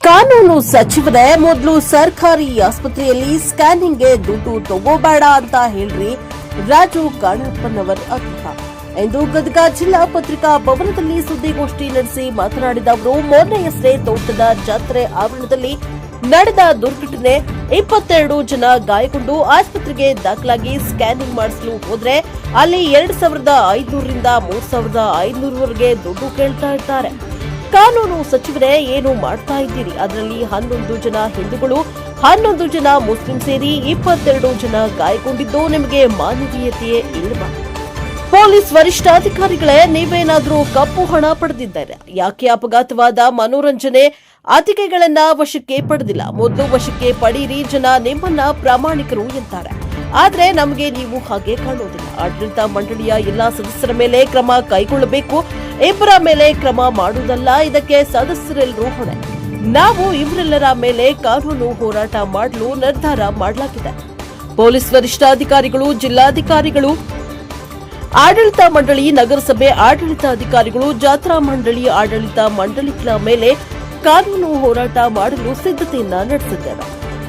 ಕಾನೂನು ಸಚಿವರೇ ಮೊದಲು ಸರ್ಕಾರಿ ಆಸ್ಪತ್ರೆಯಲ್ಲಿ ಸ್ಕ್ಯಾನಿಂಗ್ಗೆ ದುಡ್ಡು ತಗೋಬೇಡ ಅಂತ ಹೇಳ್ರಿ ರಾಜು ಕಾಣಪ್ಪನವರ್ ಆಗ್ರಹ ಎಂದು ಗದಗ ಜಿಲ್ಲಾ ಪತ್ರಿಕಾ ಭವನದಲ್ಲಿ ಸುದ್ದಿಗೋಷ್ಠಿ ನಡೆಸಿ ಮಾತನಾಡಿದ ಅವರು ಮೊನ್ನೆಯಷ್ಟೇ ತೋಟದ ಜಾತ್ರೆ ಆವರಣದಲ್ಲಿ ನಡೆದ ದುರ್ಘಟನೆ 22 ಜನ ಗಾಯಗೊಂಡು ಆಸ್ಪತ್ರೆಗೆ ದಾಖಲಾಗಿ ಸ್ಕ್ಯಾನಿಂಗ್ ಮಾಡಿಸಲು ಹೋದ್ರೆ ಅಲ್ಲಿ 2,500 ರಿಂದ 3,500ವರೆಗೆ ದುಡ್ಡು ಕೇಳ್ತಾ ಇದ್ದಾರೆ. ಕಾನೂನು ಸಚಿವರೇ ಏನು ಮಾಡ್ತಾ ಇದ್ದೀರಿ? ಅದರಲ್ಲಿ 11 ಜನ ಹಿಂದೂಗಳು 11 ಜನ ಮುಸ್ಲಿಂ ಸೇರಿ 22 ಜನ ಗಾಯಗೊಂಡಿದ್ದು ನಿಮಗೆ ಮಾನವೀಯತೆಯೇ ಇಲ್ಲವಾ? ಪೊಲೀಸ್ ವರಿಷ್ಠಾಧಿಕಾರಿಗಳೇ, ನೀವೇನಾದ್ರೂ ಕಪ್ಪು ಹಣ ಪಡೆದಿದ್ದಾರೆ? ಯಾಕೆ ಅಪಘಾತವಾದ ಮನೋರಂಜನೆ ಆಟಿಕೆಗಳನ್ನ ವಶಕ್ಕೆ ಪಡೆದಿಲ್ಲ? ಮೊದಲು ವಶಕ್ಕೆ ಪಡೀರಿ, ಜನ ನಿಮ್ಮನ್ನ ಪ್ರಾಮಾಣಿಕರು ಎಂತಾರೆ. ಆದ್ರೆ ನಮಗೆ ನೀವು ಹಾಗೆ ಕಾಣೋದಿಲ್ಲ. ಆಡಳಿತ ಮಂಡಳಿಯ ಎಲ್ಲಾ ಸದಸ್ಯರ ಮೇಲೆ ಕ್ರಮ ಕೈಗೊಳ್ಳಬೇಕು, ಇಬ್ಬರ ಮೇಲೆ ಕ್ರಮ ಮಾಡುವುದಲ್ಲ. ಇದಕ್ಕೆ ಸದಸ್ಯರೆಲ್ಲರೂ ಹೊಣೆ. ನಾವು ಇವರೆಲ್ಲರ ಮೇಲೆ ಕಾನೂನು ಹೋರಾಟ ಮಾಡಲು ನಿರ್ಧಾರ ಮಾಡಲಾಗಿದೆ. ಪೊಲೀಸ್ ವರಿಷ್ಠಾಧಿಕಾರಿಗಳು, ಜಿಲ್ಲಾಧಿಕಾರಿಗಳು, ಆಡಳಿತ ಮಂಡಳಿ, ನಗರಸಭೆ ಆಡಳಿತಾಧಿಕಾರಿಗಳು, ಜಾತ್ರಾ ಮಂಡಳಿ ಆಡಳಿತ ಮಂಡಳಿಗಳ ಮೇಲೆ ಕಾನೂನು ಹೋರಾಟ ಮಾಡಲು ಸಿದ್ಧತೆಯನ್ನ ನಡೆಸಿದ್ದೇವೆ.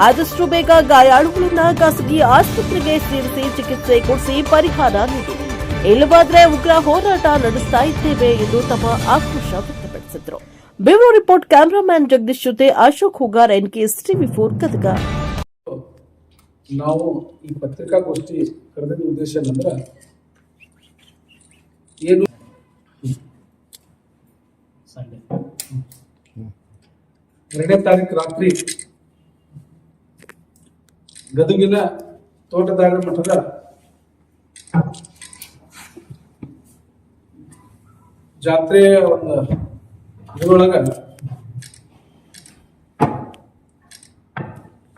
ಆದಷ್ಟು ಬೇಗ ಗಾಯಾಳುಗಳನ್ನ ಖಾಸಗಿ ಆಸ್ಪತ್ರೆಗೆ ಸೇರಿಸಿ ಚಿಕಿತ್ಸೆ ಕೊಡಿಸಿ ಪರಿಹಾರ ನೀಡಿ, ಇಲ್ಲವಾದ್ರೆ ಉಗ್ರ ಹೋರಾಟ ನಡೆಸ್ತಾ ಇದ್ದೇವೆ ಎಂದು ತಮ್ಮ ಆಕ್ರೋಶ ವ್ಯಕ್ತಪಡಿಸಿದರು. ಬ್ಯೂರೋ ರಿಪೋರ್ಟ್, ಕ್ಯಾಮರಾಮ್ಯಾನ್ ಜಗದೀಶ್ ಜೊತೆ ಅಶೋಕ್ ಹುಗಾರ್, NKS TV4 ಗದಗ. ನಾವು ಈ ಪತ್ರಿಕಾಗೋಷ್ಠಿ ಕರೆದ ಉದ್ದೇಶ ಏನಂದ್ರೆ ಏನು 2ನೇ ತಾರೀಕು ರಾತ್ರಿ ಗದಗಿನ ತೋಟದಾಗ ಮಠದ ಜಾತ್ರೆಯ ಒಂದು ಇದರೊಳಗ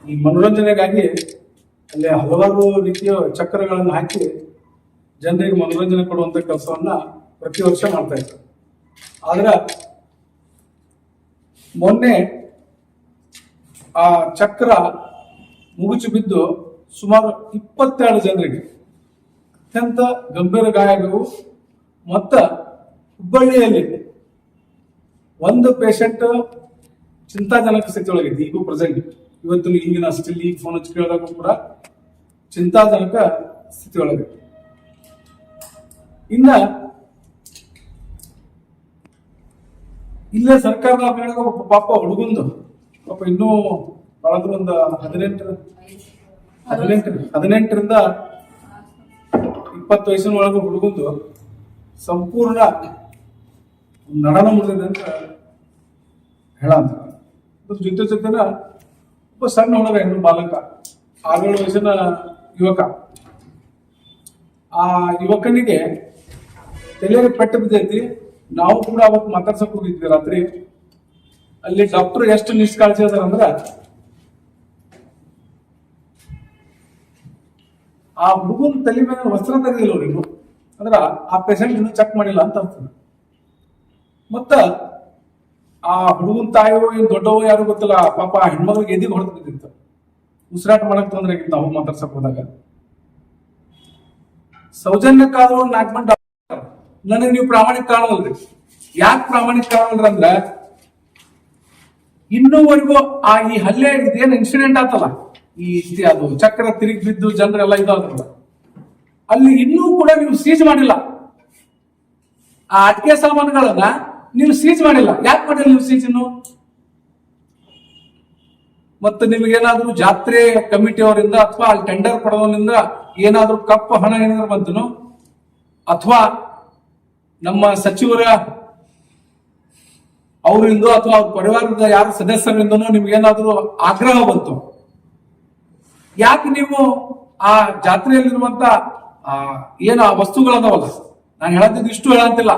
ಈ ಮನೋರಂಜನೆಗಾಗಿ ಅಲ್ಲಿ ಹಲವಾರು ರೀತಿಯ ಚಕ್ರಗಳನ್ನು ಹಾಕಿ ಜನರಿಗೆ ಮನೋರಂಜನೆ ಕೊಡುವಂತ ಕೆಲಸವನ್ನ ಪ್ರತಿ ವರ್ಷ ಮಾಡ್ತಾ ಇದ್ದಾರೆ. ಆದ್ರೆ ಮೊನ್ನೆ ಆ ಚಕ್ರ ಮುಗುಚು ಬಿದ್ದು ಸುಮಾರು 22 ಜನರಿಗೆ ಅತ್ಯಂತ ಗಂಭೀರ ಗಾಯಗಳು. ಮತ್ತ ಹುಬ್ಬಳ್ಳಿಯಲ್ಲಿ ಒಂದು ಪೇಷಂಟ್ ಚಿಂತಾಜನಕ ಸ್ಥಿತಿಯೊಳಗಿದೆ. ಈಗೂ ಪ್ರೆಸೆಂಟ್ ಇವತ್ತು ಈಗಿನ ಸ್ಟಿಲ್ ಈಗ ಫೋನ್ ಹಚ್ಚಿ ಕೇಳಿದಾಗ ಕೂಡ ಚಿಂತಾಜನಕ ಸ್ಥಿತಿಯೊಳಗಿದೆ. ಇನ್ನ ಇಲ್ಲೇ ಸರ್ಕಾರದ ಪಾಪ ಹುಡುಗಂದು ಪಾಪ ಇನ್ನೂ ಬಳದ್ರು ಒಂದು 18ರಿಂದ 20 ವಯಸ್ಸಿನ ಒಳಗೆ ಹುಡುಗಂದು ಸಂಪೂರ್ಣ ನಡನ ಮುರಿದಿದೆ ಅಂತ ಹೇಳ. ಜೊತೆ ಜೊತೆನ ಒಬ್ಬ ಸಣ್ಣ ಹುಡುಗ, ಹೆಣ್ಣು ಬಾಲಕ, 6 ವಯಸ್ಸಿನ ಯುವಕ. ಆ ಯುವಕನಿಗೆ ತಲೆಗೆ ಪೆಟ್ಟು ಬಿದ್ದೈತಿ. ನಾವು ಕೂಡ ಅವತ್ತು ಮಾತಾಡ್ಸಕ್ ಹೋಗಿದ್ವಿ ರಾತ್ರಿ. ಅಲ್ಲಿ ಡಾಕ್ಟರ್ ಎಷ್ಟು ನಿಷ್ಕಾಳಜಿ ಅದಾರ ಅಂದ್ರ ಆ ಹುಡುಗನ ತಲೆ ಮೇಲೆ ವಸ್ತ್ರ ತೆಗೆದಿಲ್ಲ ಅವ್ರು ಇನ್ನು. ಅಂದ್ರ ಆ ಪೇಷಂಟ್ ಇನ್ನು ಚೆಕ್ ಮಾಡಿಲ್ಲ ಅಂತ ಅರ್ಥದ. ಮತ್ತ ಆ ಹುಡುಗನ ತಾಯೋ ಏನ್ ದೊಡ್ಡವೋ ಯಾರು ಗೊತ್ತಿಲ್ಲ, ಪಾಪ ಹೆಣ್ಮಗಳಿಗೆ ಎದಿಗೆ ಹೊಡೆದು ಬಿದ್ದಿತ್ತು. ಉಸಿರಾಟ ಮಾಡಕ್ ತೊಂದ್ರೆ ಆಗಿತ್ತು. ನಾವು ಮಾತಾಡ್ಸಕ್ ಹೋದಾಗ ಸೌಜನ್ಯಕ್ಕಾದ್ರೂ 4 ಮಂದಿ ನನಗೆ ನೀವು ಪ್ರಾಮಾಣಿಕ ಕಾಣವಲ್ರಿ. ಯಾಕೆ ಪ್ರಾಮಾಣಿಕ ಕಾಣವಲ್ರಿ ಅಂದ್ರ ಇನ್ನೂವರೆಗೂ ಈ ಹಲ್ಲೆ ಇದೇನು ಇನ್ಸಿಡೆಂಟ್ ಆತಲ್ಲ, ಅದು ಚಕ್ರ ತಿರುಗಿ ಬಿದ್ದು ಜನರೆಲ್ಲ ಇದಾದ್ರಲ್ಲ, ಅಲ್ಲಿ ಇನ್ನೂ ಕೂಡ ನೀವು ಸೀಜ್ ಮಾಡಿಲ್ಲ. ಆ ಅಟಿಕೆ ಸಾಮಾನುಗಳನ್ನ ನೀವು ಸೀಜ್ ಮಾಡಿಲ್ಲ. ಯಾಕೆ ಮಾಡಿಲ್ಲ ನೀವು ಸೀಜ್ ಇನ್ನು? ಮತ್ತೆ ನಿಮ್ಗೇನಾದ್ರೂ ಜಾತ್ರೆ ಕಮಿಟಿಯವರಿಂದ ಅಥವಾ ಅಲ್ಲಿ ಟೆಂಡರ್ ಪಡೆದವರಿಂದ ಏನಾದ್ರೂ ಕಪ್ಪು ಹಣ ಏನಾದ್ರು ಬಂತನು, ಅಥವಾ ನಮ್ಮ ಸಚಿವರ ಅವರಿಂದ ಅಥವಾ ಅವ್ರ ಪರಿವಾರದ ಯಾರ ಸದಸ್ಯರಿಂದನೂ ನಿಮ್ಗೇನಾದ್ರೂ ಆಗ್ರಹ ಬಂತು? ಯಾಕೆ ನೀವು ಆ ಜಾತ್ರೆಯಲ್ಲಿರುವಂತ ಏನು ವಸ್ತುಗಳದಾವಲ್ಲ, ನಾನು ಹೇಳತ್ತಿದ್ದು ಇಷ್ಟು ಹೇಳಂತಿಲ್ಲ,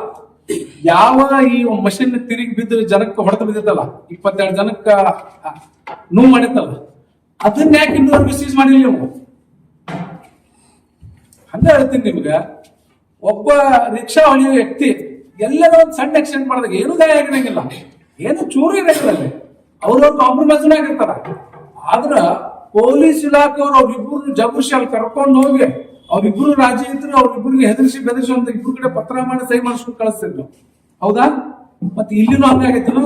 ಯಾವ ಈ ಮಷಿನ್ ತಿರುಗಿ ಬಿದ್ದು ಜನಕ್ಕೆ ಹೊಡೆದು ಬಿದ್ದಿತ್ತಲ್ಲ, 22 ಜನಕ್ಕ ನೋವು ಮಾಡಿತ್ತಲ್ಲ, ಅದನ್ನ ಯಾಕೆ ಇನ್ನೂವರೆಗೂ ಸೀಸ್ ಮಾಡಿಲ್ಲ ನೀವು? ಹಂಗ ಹೇಳ್ತೀನಿ ನಿಮ್ಗೆ. ಒಬ್ಬ ರಿಕ್ಷಾ ಹೊಡೆಯುವ ವ್ಯಕ್ತಿ ಎಲ್ಲರೂ ಒಂದು ಸಣ್ಣ ಆಕ್ಸಿಡೆಂಟ್ ಮಾಡಿದಾಗ ಏನು ಗಾಯ ಆಗಿರಂಗಿಲ್ಲ, ಏನು ಚೂರು ಇರಂಗಿಲ್ಲ. ಅವ್ರವ್ರ ಕಾಂಪ್ರಮೈಸ್ ಆಗಿರ್ತಾರ. ಆದ್ರ ಪೊಲೀಸ್ ಇಲಾಖೆಯವರು ಅವ್ರಿಬ್ರು ಜಬರ್ಶಾಲ್ ಕರ್ಕೊಂಡು ಹೋಗಿ ಅವ್ರಿಬ್ರು ರಾಜಿ ಇದ್ರು ಅವ್ರಿಬ್ರಿಗೆ ಹೆದರಿಸಿ ಬೆದರಿಸಿ ಅಂತ ಇಬ್ರು ಕಡೆ ಪತ್ರ ಮಾಡಿ ಸಹಿ ಮಾಡಿಸ್ಕೊಂಡು ಕಳಿಸ್ತಿದ್ರು. ಹೌದಾ? ಮತ್ತೆ ಇಲ್ಲಿನೂ ಹಂಗಾಗೈತನು.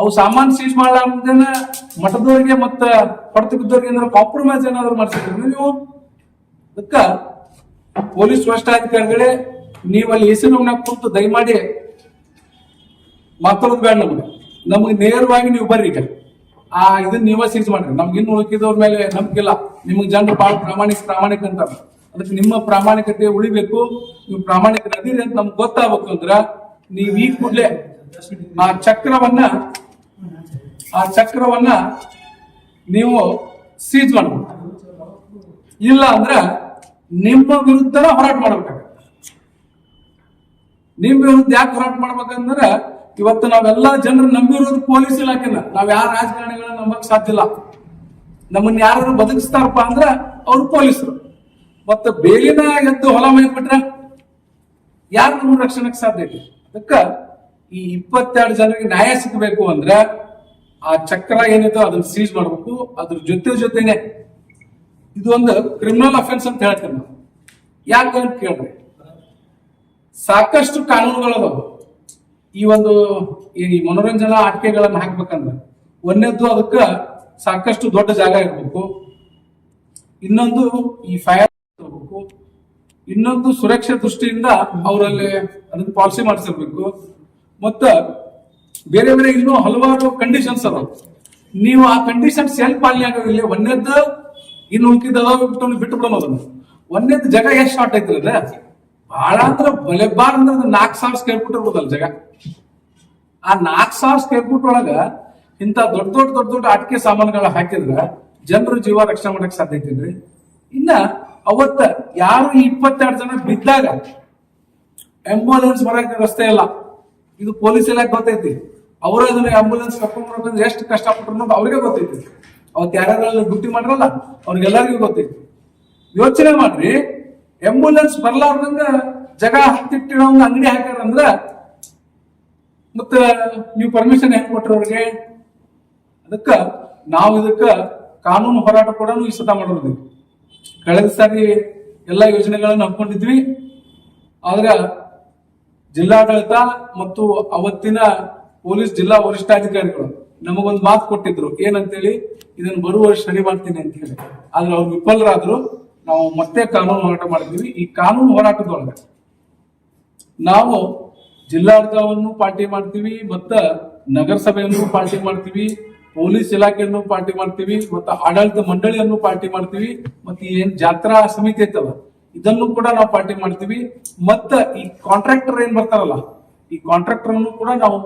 ಅವು ಸಾಮಾನು ಸೀಜ್ ಮಾಡಲಾರ್ದೇನ ಮಠದವರಿಗೆ ಮತ್ತ ಹೊರತು ಬಿದ್ದವ್ರಿಗೆ ಏನಾದ್ರು ಕಾಂಪ್ರಮೈಸ್ ಏನಾದ್ರು ಮಾಡ್ಸಿದ್ರಿ ನೀವು? ಅದಕ್ಕ ಪೊಲೀಸ್ ವರಿಷ್ಠಾಧಿಕಾರಿಗಳೇ, ನೀವು ಅಲ್ಲಿ ಎಸಿ ರೂಮ್ನಾಗ ಕುಂತು ದಯಮಾಡಿ ಮಾತಾಡೋದು ಬೇಡ. ನಮಗೆ ನೇರವಾಗಿ ನೀವು ಬರ್ರಿ. ಈಗ ಇದನ್ನ ನೀವ ಸೀಜ್ ಮಾಡ್ರಿ. ನಮ್ಗೆ ಇನ್ನು ಉಳಿಕಿದವ್ರ ಮೇಲೆ ನಂಬಿಕಿಲ್ಲ. ನಿಮಗೆ ಜನರು ಬಹಳ ಪ್ರಾಮಾಣಿಕ ಅಂತಾರೆ. ಅದಕ್ಕೆ ನಿಮ್ಮ ಪ್ರಾಮಾಣಿಕತೆ ಉಳಿಬೇಕು. ನೀವು ಪ್ರಾಮಾಣಿಕರದಿರಿ ಅಂತ ನಮ್ಗೆ ಗೊತ್ತಾಗಬೇಕು ಅಂದ್ರ ನೀವು ಈ ಕೂಡಲೇ ಆ ಚಕ್ರವನ್ನ ನೀವು ಸೀಜ್ ಮಾಡ್ಬೇಕು. ಇಲ್ಲ ಅಂದ್ರ ನಿಮ್ಮ ವಿರುದ್ಧ ಹೋರಾಟ ಮಾಡ್ಬೇಕಾಗತ್ತೆ. ನಿಮ್ ವಿರುದ್ಧ ಯಾಕೆ ಹೋರಾಟ ಮಾಡ್ಬೇಕಂದ್ರ ಇವತ್ತು ನಾವೆಲ್ಲ ಜನರು ನಂಬಿರೋದು ಪೊಲೀಸ್ ಇಲಾಖೆನ. ನಾವ್ ಯಾರ ರಾಜಕಾರಣಿಗಳನ್ನ ನಂಬಕ್ ಸಾಧ್ಯ ಇಲ್ಲ. ನಮ್ಮನ್ನ ಯಾರು ಬದುಕಿಸ್ತಾರಪ್ಪ ಅಂದ್ರ ಅವ್ರು ಪೊಲೀಸರು. ಮತ್ತ ಬೇಲಿನ ಎದ್ದು ಹೊಲ ಮೈಬಿಟ್ರೆ ಯಾರು ನಮ್ಮ ರಕ್ಷಣೆಗೆ ಸಾಧ್ಯ ಇದೆ? ಅದಕ್ಕ ಈ 22 ಜನರಿಗೆ ನ್ಯಾಯ ಸಿಗಬೇಕು ಅಂದ್ರೆ ಆ ಚಕ್ರ ಏನಿದೆ ಅದನ್ನ ಸೀಜ್ ಮಾಡ್ಬೇಕು. ಅದ್ರ ಜೊತೆನೆ ಇದು ಒಂದು ಕ್ರಿಮಿನಲ್ ಅಫೆನ್ಸ್ ಅಂತ ಹೇಳ್ತೇವೆ ನಾವು. ಯಾಕೆ ಅಂತ ಕೇಳ್ರಿ, ಸಾಕಷ್ಟು ಕಾನೂನುಗಳದಾವ ಈ ಮನೋರಂಜನಾ ಆಟಿಕೆಗಳನ್ನ ಹಾಕ್ಬೇಕಂದ್ರೆ. ಒಂದನೇದ್ದು ಅದಕ್ಕ ಸಾಕಷ್ಟು ದೊಡ್ಡ ಜಾಗ ಇರ್ಬೇಕು. ಇನ್ನೊಂದು ಈ ಫೈರ್ ಇರ್ಬೇಕು. ಇನ್ನೊಂದು ಸುರಕ್ಷೆ ದೃಷ್ಟಿಯಿಂದ ಅವರಲ್ಲಿ ಅದನ್ನ ಪಾಲಿಸಿ ಮಾಡಿಸಿರ್ಬೇಕು. ಮತ್ತ ಬೇರೆ ಬೇರೆ ಇನ್ನೂ ಹಲವಾರು ಕಂಡೀಷನ್ಸ್ ಅದಾವ. ನೀವು ಆ ಕಂಡೀಷನ್ಸ್ ಎಲ್ಲಿ ಪಾಲನೆ ಆಗೋದಿಲ್ಲ. ಒಂದೇದ್ದು ಇನ್ನು ಉಳ್ಕಿದ್ದು ಬಿಟ್ಟು ಬಿಡೋದನ್ನ. ಒಂದೇದ್ದು ಜಾಗ ಎಷ್ಟು ಶಾರ್ಟ್ ಐತಿ ಅದ ಬಹಳ ಅಂದ್ರೆ ಬಲೆಬಾರ್ ಅಂದ್ರೆ 4,000 ಸ್ಕ್ವೇರ್ ಫೀಟ್ ಇರ್ಬೋದಲ್ಲ ಜಾಗ. ಆ 4,000 ಸ್ಕ್ವೇರ್ ಫೀಟ್ ಒಳಗ ಇಂತ ದೊಡ್ಡ ಆಟಿಕೆ ಸಾಮಾನುಗಳ ಹಾಕಿದ್ರ ಜನರ ಜೀವ ರಕ್ಷಣೆ ಮಾಡಕ್ ಸಾಧ್ಯ ಐತಿಲ್ರಿ. ಇನ್ನ ಅವತ್ತ ಯಾರು 22 ಜನ ಬಿದ್ದಾಗ ಆಂಬ್ಯುಲೆನ್ಸ್ ಬರಕ್ಕೆ ರಸ್ತೆ ಇಲ್ಲ. ಇದು ಪೊಲೀಸ್ ಇಲಾಖೆ ಗೊತ್ತೈತಿ. ಅವರು ಅದನ್ನ ಆಂಬ್ಯುಲೆನ್ಸ್ ಕರ್ಕೊಂಡ್ ಬರ್ಬೇಕಂದ್ರೆ ಎಷ್ಟು ಕಷ್ಟಪಟ್ಟರು ಅವ್ರಿಗೆ ಗೊತ್ತೈತಿ. ಅವತ್ತು ಯಾರ್ಯಾರೆಲ್ಲ ಡ್ಯೂಟಿ ಮಾಡ್ರಲ್ಲ ಅವ್ರಿಗೆಲ್ಲರಿಗೂ ಗೊತ್ತೈತಿ. ಯೋಚನೆ ಮಾಡ್ರಿ, ಆಂಬ್ಯುಲೆನ್ಸ್ ಬರ್ಲಾರ್ದಂಗ ಜಾಗ ಹತ್ತಿಟ್ಟಿರೋ ಅಂಗಡಿ ಹಾಕ್ಯಾರಂದ್ರ ಮತ್ತ ನೀವು ಪರ್ಮಿಷನ್ ಹೆಂಗ್ ಕೊಟ್ರಿ ಅವ್ರಿಗೆ? ಅದಕ್ಕ ನಾವು ಇದಕ್ಕ ಕಾನೂನು ಹೋರಾಟ ಕೂಡ ಈ ಸತ ಮಾಡೋದಿದ್ವಿ. ಕಳೆದ ಸಾರಿ ಎಲ್ಲಾ ಯೋಜನೆಗಳನ್ನ ಹಾಕೊಂಡಿದ್ವಿ. ಆದ್ರ ಜಿಲ್ಲಾಡಳಿತ ಮತ್ತು ಅವತ್ತಿನ ಪೊಲೀಸ್ ಜಿಲ್ಲಾ ವರಿಷ್ಠಾಧಿಕಾರಿಗಳು ನಮಗೊಂದು ಮಾತು ಕೊಟ್ಟಿದ್ರು. ಏನಂತೇಳಿ, ಇದನ್ನ ಬರುವ ವರ್ಷ ಸರಿ ಮಾಡ್ತೀನಿ ಅಂತ ಹೇಳಿ. ಆದ್ರೆ ಅವ್ರು ವಿಫಲರಾದ್ರು. ನಾವು ಮತ್ತೆ ಕಾನೂನು ಹೋರಾಟ ಮಾಡಿದ್ವಿ. ಈ ಕಾನೂನು ಹೋರಾಟದೊಳಗೆ ನಾವು ಜಿಲ್ಲಾಡಳಿತವನ್ನು ಪಾರ್ಟಿ ಮಾಡ್ತೀವಿ, ಮತ್ತ ನಗರಸಭೆಯನ್ನು ಪಾರ್ಟಿ ಮಾಡ್ತೀವಿ, ಪೊಲೀಸ್ ಇಲಾಖೆಯನ್ನು ಪಾರ್ಟಿ ಮಾಡ್ತೀವಿ, ಮತ್ತೆ ಆಡಳಿತ ಮಂಡಳಿಯನ್ನು ಪಾರ್ಟಿ ಮಾಡ್ತೀವಿ, ಮತ್ತೆ ಏನ್ ಜಾತ್ರಾ ಸಮಿತಿ ಐತಲ್ಲ ಇದನ್ನು ಕೂಡ ನಾವು ಪಾರ್ಟಿ ಮಾಡ್ತೀವಿ. ಮತ್ತ ಈ ಕಾಂಟ್ರಾಕ್ಟರ್ ಏನ್ ಬರ್ತಾರಲ್ಲ ಈ ಕಾಂಟ್ರಾಕ್ಟರ್ ಅನ್ನು ಕೂಡ ನಾವು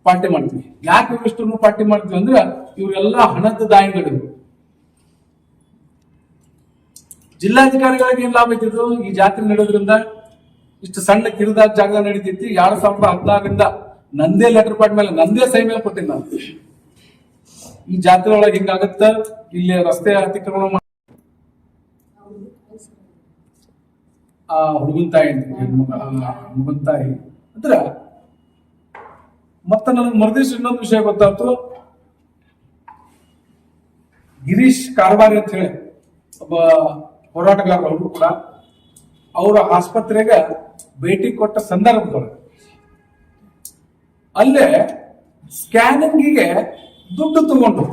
ಪಾರ್ಟಿ ಮಾಡ್ತೀವಿ. ಯಾಕೆ ಇವಿಷ್ಟನ್ನು ಪಾರ್ಟಿ ಮಾಡ್ತೀವಿ ಅಂದ್ರೆ ಇವರೆಲ್ಲ ಹಣದ ದಾಯಿಗಳು. ಜಿಲ್ಲಾಧಿಕಾರಿಗಳಿಗೆ ಏನ್ ಲಾಭ ಐತಿದ್ದು? ಈ ಜಾತ್ರೆ ನಡೆಯೋದ್ರಿಂದ ಇಷ್ಟು ಸಣ್ಣ ಕಿರಿದಾದ ಜಾಗದಾಗ ನಡೀತೈತಿ. 2016ರಿಂದ ನಂದೇ ಲೆಟರ್ ಪ್ಯಾಡ್ ಮೇಲೆ ನಂದೇ ಸೈ ಮೇಲೆ ಕೊಟ್ಟಿದ್ದ ನಾನು. ಈ ಜಾತ್ರೆ ಒಳಗೆ ಹಿಂಗಾಗತ್ತ, ಇಲ್ಲಿ ರಸ್ತೆ ಅತಿಕ್ರಮಣ ಹುಡುಗನ್ ತಾಯಿ ಅಂದ್ರ. ಮತ್ತ ನನಗೆ ಮರದಿವ್ಸ ಇನ್ನೊಂದು ವಿಷಯ ಗೊತ್ತಾಯ್ತು. ಗಿರೀಶ್ ಕಾರ್ಬಾರಿ ಅಂತ ಹೇಳಿ ಒಬ್ಬ ಹೋರಾಟಗಾರರು, ಅವರು ಕೂಡ ಅವರ ಆಸ್ಪತ್ರೆಗೆ ಭೇಟಿ ಕೊಟ್ಟ ಸಂದರ್ಭದೊಳಗೆ ಅಲ್ಲೇ ಸ್ಕ್ಯಾನಿಂಗಿಗೆ ದುಡ್ಡು ತಗೊಂಡು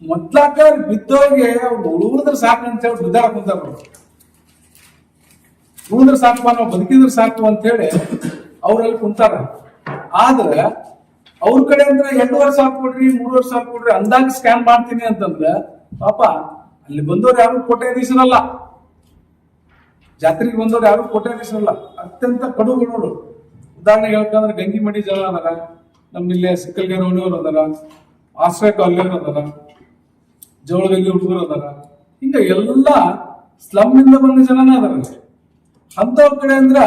ಮೊದ್ಲಾಕ ಬಿದ್ದೋರಿಗೆ ಉಳಿದ್ರೆ ಸಾಕು ಅಂತ ಹೇಳಿ ಬಿದ್ದಾರ ಕುಂತಾರ. ಉಳಿದ್ರೆ ಸಾಕು, ನಾವು ಬದುಕಿದ್ರೆ ಸಾಕು ಅಂತ ಹೇಳಿ ಅವ್ರಲ್ಲಿ ಕುಂತಾರ. ಆದ್ರೆ ಅವ್ರ ಕಡೆ ಅಂದ್ರೆ 2,500 ಕೊಡ್ರಿ, 3,500 ಕೊಡ್ರಿ ಅಂದಾಗ ಸ್ಕ್ಯಾನ್ ಮಾಡ್ತೀನಿ ಅಂತಂದ್ರೆ ಪಾಪ ಅಲ್ಲಿ ಬಂದವ್ರು ಯಾರು ಕೋಟ್ಯಾಧೀಶರಲ್ಲ. ಜಾತ್ರೆಗೆ ಬಂದವ್ರು ಯಾರು ಕೋಟ್ಯಾಧೀಶರಲ್ಲ, ಅತ್ಯಂತ ಕಡುಬಡವರು. ಉದಾಹರಣೆಗೆ ಹೇಳ್ಕಂದ್ರೆ ಗಂಗಿಮಡಿ ಜನ ಅದಾರ, ನಮ್ಮಿಲ್ಲಿ ಸಿಕ್ಕಲ್ಗೆರೆ ಹುಡುಗರು ಅದಾರ, ಆಶ್ರಯ ಕಾಲೋನಿಯವರು ಅದಾರ, ಜವಳಗಲ್ಲಿ ಹುಡುಗರು ಅದಾರ. ಹಿಂಗ ಎಲ್ಲ ಸ್ಲಮ್ ಇಂದ ಬಂದ ಜನನೇ ಅದಾರ. ಅಂತವ್ರ ಕಡೆ ಅಂದ್ರ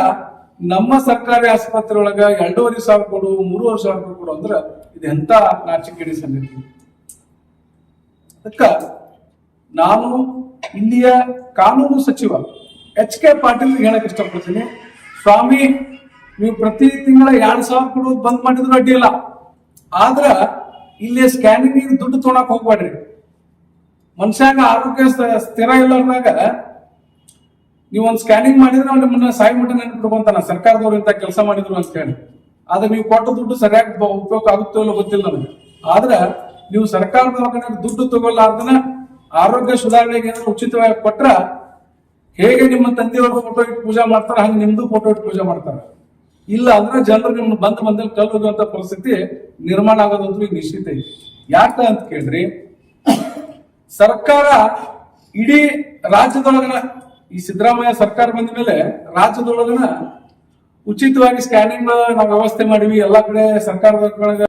ನಮ್ಮ ಸರ್ಕಾರಿ ಆಸ್ಪತ್ರೆ ಒಳಗ 2,500 ಕೊಡು, 3,500 ಕೊಡು ಅಂದ್ರ ಇದು ಎಂತ ನಾಚಿಕೆಡಿ ಸಂಗತಿ. ಅದಕ್ಕ ನಾನು ಇಲ್ಲಿಯ ಕಾನೂನು ಸಚಿವ HK ಪಾಟೀಲ್ ಹೇಳಕ್ ಇಷ್ಟಪಡ್ತೀನಿ. ಸ್ವಾಮಿ, ನೀವು ಪ್ರತಿ ತಿಂಗಳ 2,000 ಕೊಡೋದು ಬಂದ್ ಮಾಡಿದ್ರು ಅಡ್ಡಿ ಇಲ್ಲ. ಆದ್ರ ಇಲ್ಲಿ ಸ್ಕ್ಯಾನಿಂಗ್ ದುಡ್ಡು ತೊಗೊಳಕ್ ಹೋಗ್ಬೇಡ್ರಿ. ಮನುಷ್ಯಾಗ ಆರೋಗ್ಯ ಸ್ಥಿರ ಇಲ್ಲದಾಗ ನೀವ್ ಒಂದ್ ಸ್ಕ್ಯಾನಿಂಗ್ ಮಾಡಿದ್ರೆ ನಿಮ್ಮನ್ನ ಸಾಯಿ ಮಟ್ಟ ನೆನ್ಪಿಟ್ಕೊಂತಾನ ಸರ್ಕಾರದವ್ರು ಇಂತ ಕೆಲಸ ಮಾಡಿದ್ರು ಅಂತ ಹೇಳಿ. ಆದ್ರೆ ನೀವು ಕೊಟ್ಟ ದುಡ್ಡು ಸರಿಯಾಗಿ ಉಪಯೋಗ ಆಗುತ್ತೋ ಇಲ್ಲೋ ಗೊತ್ತಿಲ್ಲ ನನಗೆ. ಆದ್ರೆ ನೀವು ಸರ್ಕಾರದ ಒಳಗಡೆ ದುಡ್ಡು ತಗೊಳ್ಳಾರ್ದನ ಆರೋಗ್ಯ ಸುಧಾರಣೆಗೆ ಏನಾದ್ರು ಉಚಿತವಾಗಿ ಕೊಟ್ರ ಹೇಗೆ ನಿಮ್ಮ ತಂದೆಯವ್ರ ಫೋಟೋ ಇಟ್ಟು ಪೂಜೆ ಮಾಡ್ತಾರ ಹಂಗೆ ನಿಮ್ದು ಫೋಟೋ ಇಟ್ಟು ಪೂಜೆ ಮಾಡ್ತಾರ. ಇಲ್ಲ ಅಂದ್ರೆ ಜನರು ನಿಮ್ನ ಬಂದಲ್ಲಿ ಕಲ್ಲುವಂತ ಪರಿಸ್ಥಿತಿ ನಿರ್ಮಾಣ ಆಗೋದಂತೂ ಈಗ ನಿಶ್ಚಿತ ಐತಿ. ಯಾಕ ಅಂತ ಕೇಳ್ರಿ, ಸರ್ಕಾರ ಇಡೀ ರಾಜ್ಯದೊಳಗನ ಈ ಸಿದ್ದರಾಮಯ್ಯ ಸರ್ಕಾರ ಬಂದ ಮೇಲೆ ರಾಜ್ಯದೊಳಗನ ಉಚಿತವಾಗಿ ಸ್ಕ್ಯಾನಿಂಗ್ ನಾವು ವ್ಯವಸ್ಥೆ ಮಾಡಿವಿ. ಎಲ್ಲಾ ಕಡೆ ಸರ್ಕಾರದ